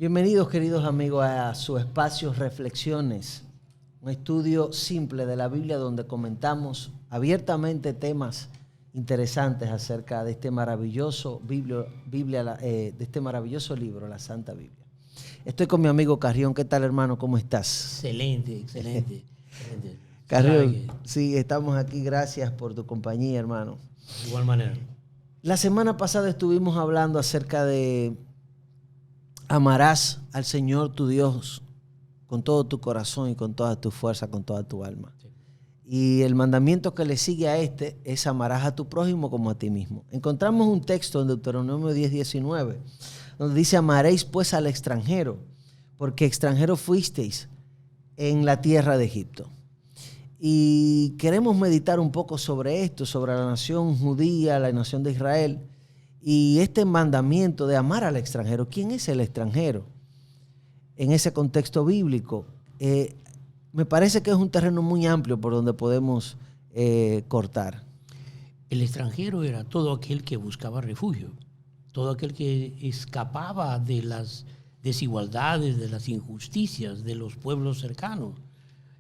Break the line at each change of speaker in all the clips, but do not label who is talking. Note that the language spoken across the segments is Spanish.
Bienvenidos, queridos amigos, a su espacio Reflexiones, un estudio simple de la Biblia donde comentamos abiertamente temas interesantes acerca de este maravilloso de este maravilloso libro, la Santa Biblia. Estoy con mi amigo Carrión. ¿Qué tal, hermano? ¿Cómo estás?
Excelente.
Carrión, sí, estamos aquí. Gracias por tu compañía, hermano.
De igual manera.
La semana pasada estuvimos hablando acerca de amarás al Señor tu Dios con todo tu corazón y con toda tu fuerza, con toda tu alma. Sí. Y el mandamiento que le sigue a este es amarás a tu prójimo como a ti mismo. Encontramos un texto en Deuteronomio 10:19, donde dice: amaréis pues al extranjero, porque extranjero fuisteis en la tierra de Egipto. Y queremos meditar un poco sobre esto, sobre la nación judía, la nación de Israel, y este mandamiento de amar al extranjero. ¿Quién es el extranjero en ese contexto bíblico? Me parece que es un terreno muy amplio por donde podemos cortar.
El extranjero era todo aquel que buscaba refugio, todo aquel que escapaba de las desigualdades, de las injusticias de los pueblos cercanos.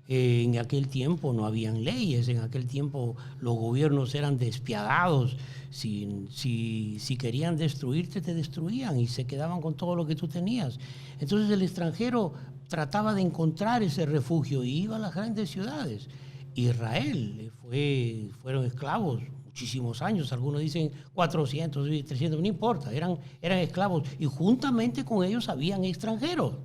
En aquel tiempo no habían leyes, en aquel tiempo los gobiernos eran despiadados. Si querían destruirte, te destruían y se quedaban con todo lo que tú tenías. Entonces el extranjero trataba de encontrar ese refugio y iba a las grandes ciudades. Israel fueron esclavos muchísimos años, algunos dicen 400, 300, no importa, eran esclavos, y juntamente con ellos habían extranjeros.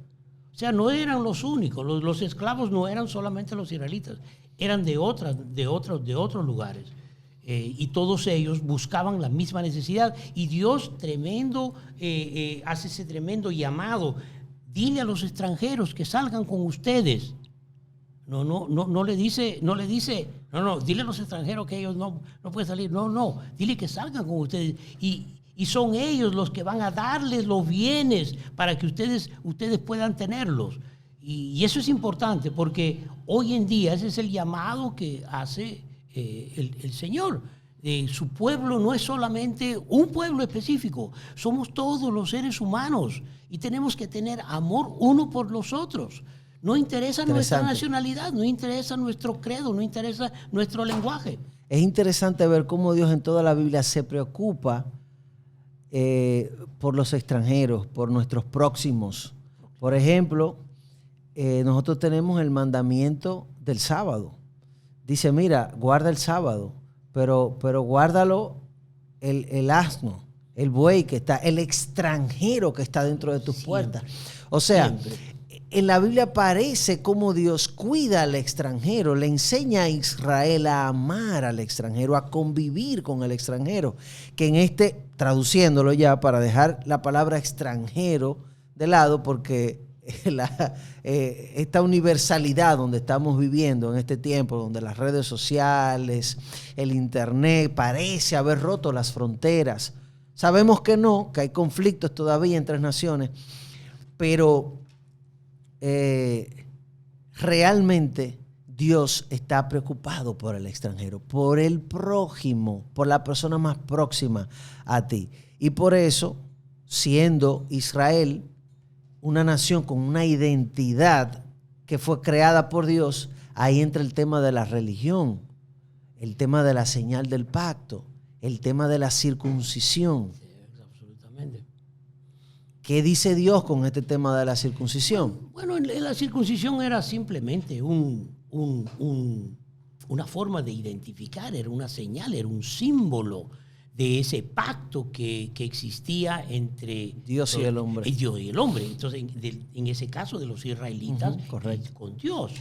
O sea, no eran los únicos, los esclavos no eran solamente los israelitas, eran de otros lugares. Y todos ellos buscaban la misma necesidad. Y Dios hace ese tremendo llamado: dile a los extranjeros que salgan con ustedes. No le dice, dile a los extranjeros que ellos no pueden salir. No, dile que salgan con ustedes. Y son ellos los que van a darles los bienes para que ustedes puedan tenerlos. Y eso es importante, porque hoy en día ese es el llamado que hace el Señor. Su pueblo no es solamente un pueblo específico, somos todos los seres humanos y tenemos que tener amor uno por los otros. No interesa nuestra nacionalidad, no interesa nuestro credo, no interesa nuestro lenguaje.
Es interesante ver cómo Dios en toda la Biblia se preocupa por los extranjeros, por nuestros próximos. Por ejemplo, nosotros tenemos el mandamiento del sábado. Dice: mira, guarda el sábado, pero guárdalo el asno, el buey que está, el extranjero que está dentro de tus puertas. O sea, en la Biblia aparece cómo Dios cuida al extranjero, le enseña a Israel a amar al extranjero, a convivir con el extranjero, que traduciéndolo ya para dejar la palabra extranjero de lado, porque esta universalidad donde estamos viviendo en este tiempo, donde las redes sociales, el internet, parece haber roto las fronteras. Sabemos que no, que hay conflictos todavía entre naciones, pero realmente Dios está preocupado por el extranjero, por el prójimo, por la persona más próxima a ti. Y por eso, siendo Israel una nación con una identidad que fue creada por Dios, ahí entra el tema de la religión, el tema de la señal del pacto, el tema de la circuncisión.
Sí, absolutamente.
¿Qué dice Dios con este tema de la circuncisión?
Bueno, la circuncisión era simplemente una forma de identificar, era una señal, era un símbolo de ese pacto que existía entre
Dios y el hombre.
Dios y el hombre. Entonces, en ese caso de los israelitas, con Dios.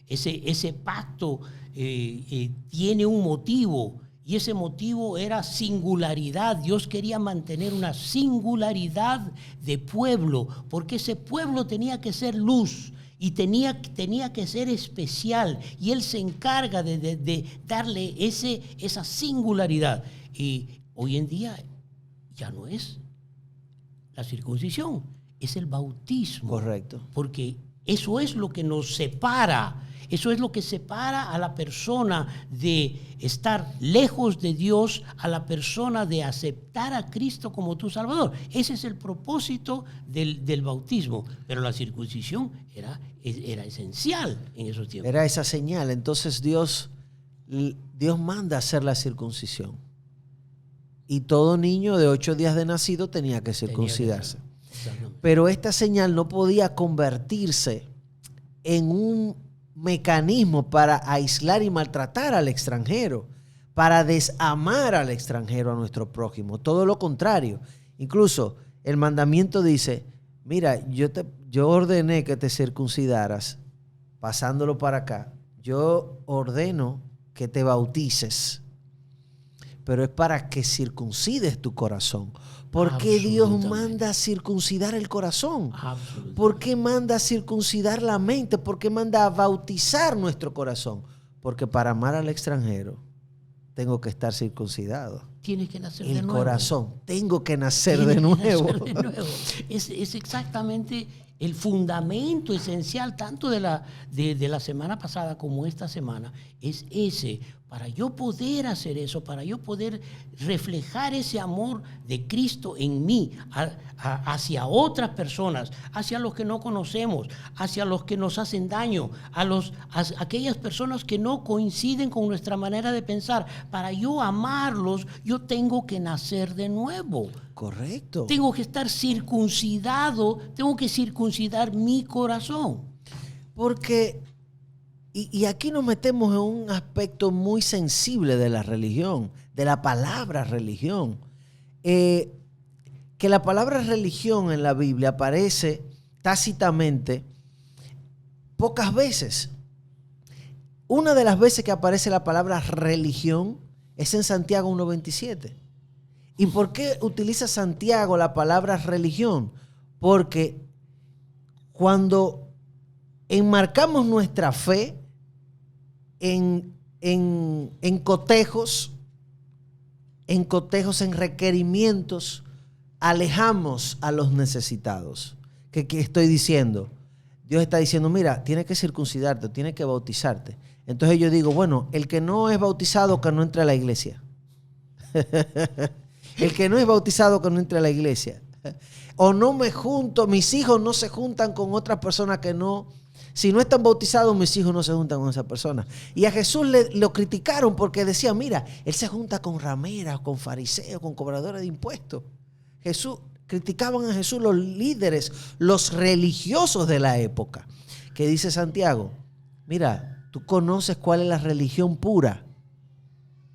Ese pacto tiene un motivo, y ese motivo era singularidad. Dios quería mantener una singularidad de pueblo, porque ese pueblo tenía que ser luz y tenía que ser especial, y Él se encarga de darle esa singularidad. Y hoy en día ya no es la circuncisión, es el bautismo.
Correcto.
Porque eso es lo que nos separa. Eso es lo que separa a la persona de estar lejos de Dios, a la persona de aceptar a Cristo como tu Salvador. Ese es el propósito del bautismo. Pero la circuncisión era esencial en esos tiempos.
Era esa señal. Entonces Dios manda hacer la circuncisión. Y todo niño de 8 días de nacido tenía que circuncidarse. Pero esta señal no podía convertirse en un mecanismo para aislar y maltratar al extranjero, para desamar al extranjero, a nuestro prójimo. Todo lo contrario. Incluso el mandamiento dice, mira, yo ordené que te circuncidaras, pasándolo para acá. Yo ordeno que te bautices, pero es para que circuncides tu corazón. ¿Por qué Dios manda circuncidar el corazón? ¿Por qué manda circuncidar la mente? ¿Por qué manda bautizar nuestro corazón? Porque para amar al extranjero tengo que estar circuncidado.
Tienes que nacer de nuevo.
El corazón, tengo que nacer de nuevo.
Es exactamente el fundamento esencial tanto de la semana pasada como esta semana. Es ese. Para yo poder hacer eso, para yo poder reflejar ese amor de Cristo en mí hacia otras personas, hacia los que no conocemos, hacia los que nos hacen daño, a aquellas personas que no coinciden con nuestra manera de pensar, para yo amarlos, yo tengo que nacer de nuevo.
Correcto.
Tengo que estar circuncidado, tengo que circuncidar mi corazón.
Porque... Y aquí nos metemos en un aspecto muy sensible de la religión, de la palabra religión. Que la palabra religión en la Biblia aparece tácitamente pocas veces. Una de las veces que aparece la palabra religión es en Santiago 1:27. ¿Y por qué utiliza Santiago la palabra religión? Porque cuando enmarcamos nuestra fe en cotejos, en requerimientos, alejamos a los necesitados. ¿Qué estoy diciendo? Dios está diciendo, mira, tienes que circuncidarte, tienes que bautizarte. Entonces yo digo, bueno, el que no es bautizado, que no entre a la iglesia. El que no es bautizado, que no entre a la iglesia. O no me junto, mis hijos no se juntan con otras personas que no... Si no están bautizados, mis hijos no se juntan con esa persona. Y a Jesús lo criticaron porque decían, mira, él se junta con rameras, con fariseos, con cobradores de impuestos. Criticaban a Jesús los líderes, los religiosos de la época. ¿Qué dice Santiago? Mira, tú conoces cuál es la religión pura.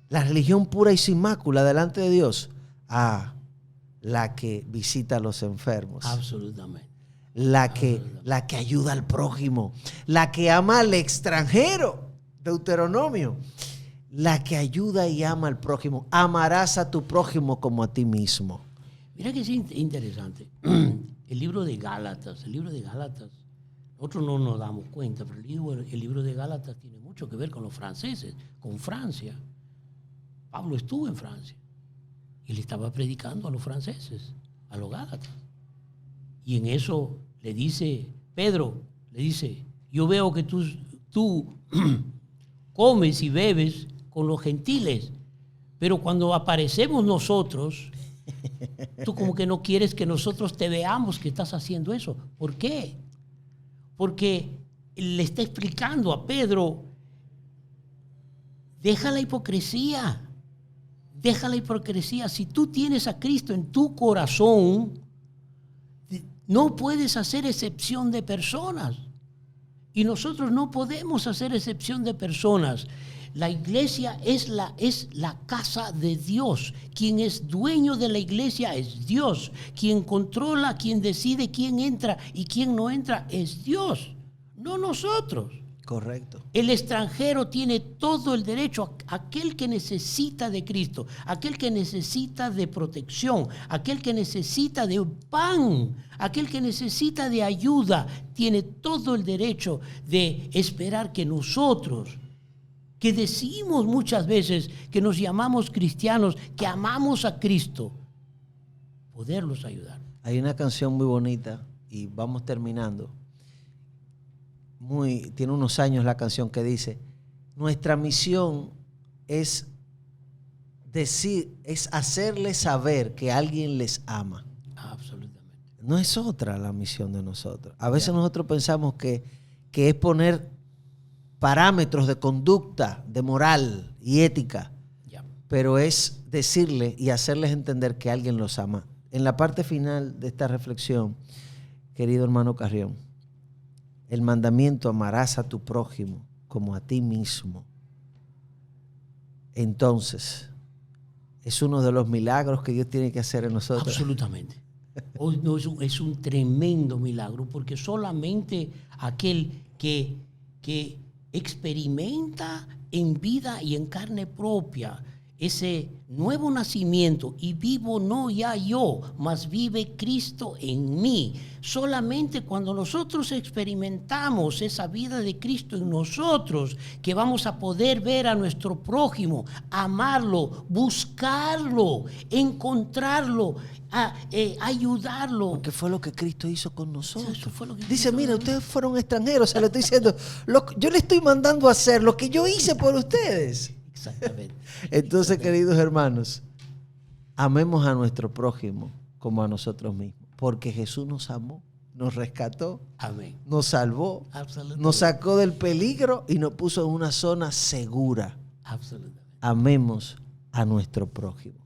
La religión pura y sin mácula delante de Dios. La que visita a los enfermos.
Absolutamente.
La que ayuda al prójimo, la que ama al extranjero, Deuteronomio, la que ayuda y ama al prójimo. Amarás a tu prójimo como a ti mismo.
Mira que es interesante. El libro de Gálatas, nosotros no nos damos cuenta, pero el libro de Gálatas tiene mucho que ver con los franceses, con Francia. Pablo estuvo en Francia y le estaba predicando a los franceses, a los Gálatas. Y en eso le dice, Pedro, le dice, yo veo que tú comes y bebes con los gentiles, pero cuando aparecemos nosotros, tú como que no quieres que nosotros te veamos que estás haciendo eso. ¿Por qué? Porque le está explicando a Pedro, deja la hipocresía. Si tú tienes a Cristo en tu corazón, no puedes hacer excepción de personas. Y nosotros no podemos hacer excepción de personas. La iglesia es la casa de Dios. Quien es dueño de la iglesia es Dios. Quien controla, quien decide quién entra y quién no entra es Dios, no nosotros.
Correcto.
El extranjero tiene todo el derecho, aquel que necesita de Cristo, aquel que necesita de protección, aquel que necesita de pan, aquel que necesita de ayuda, tiene todo el derecho de esperar que nosotros, que decimos muchas veces que nos llamamos cristianos, que amamos a Cristo, poderlos ayudar.
Hay una canción muy bonita y vamos terminando. tiene unos años la canción que dice, nuestra misión es hacerles saber que alguien les ama.
Absolutamente.
No es otra la misión de nosotros. A veces nosotros pensamos que es poner parámetros de conducta, de moral y ética, pero es decirle y hacerles entender que alguien los ama. En la parte final de esta reflexión, querido hermano Carrión, el mandamiento amarás a tu prójimo como a ti mismo. Entonces, es uno de los milagros que Dios tiene que hacer en nosotros.
Absolutamente. Hoy no, es un tremendo milagro, porque solamente aquel que experimenta en vida y en carne propia ese nuevo nacimiento, y vivo no ya yo, mas vive Cristo en mí. Solamente cuando nosotros experimentamos esa vida de Cristo en nosotros, que vamos a poder ver a nuestro prójimo, amarlo, buscarlo, encontrarlo, ayudarlo.
Porque fue lo que Cristo hizo con nosotros.
Eso fue lo que
Dice,
hizo.
mira, ustedes fueron extranjeros, se lo estoy diciendo, yo le estoy mandando a hacer lo que yo hice por ustedes.
Exactamente.
Entonces, queridos hermanos, amemos a nuestro prójimo como a nosotros mismos, porque Jesús nos amó, nos rescató,
Amén.
nos salvó, nos sacó del peligro y nos puso en una zona segura.
Absolutamente.
Amemos a nuestro prójimo.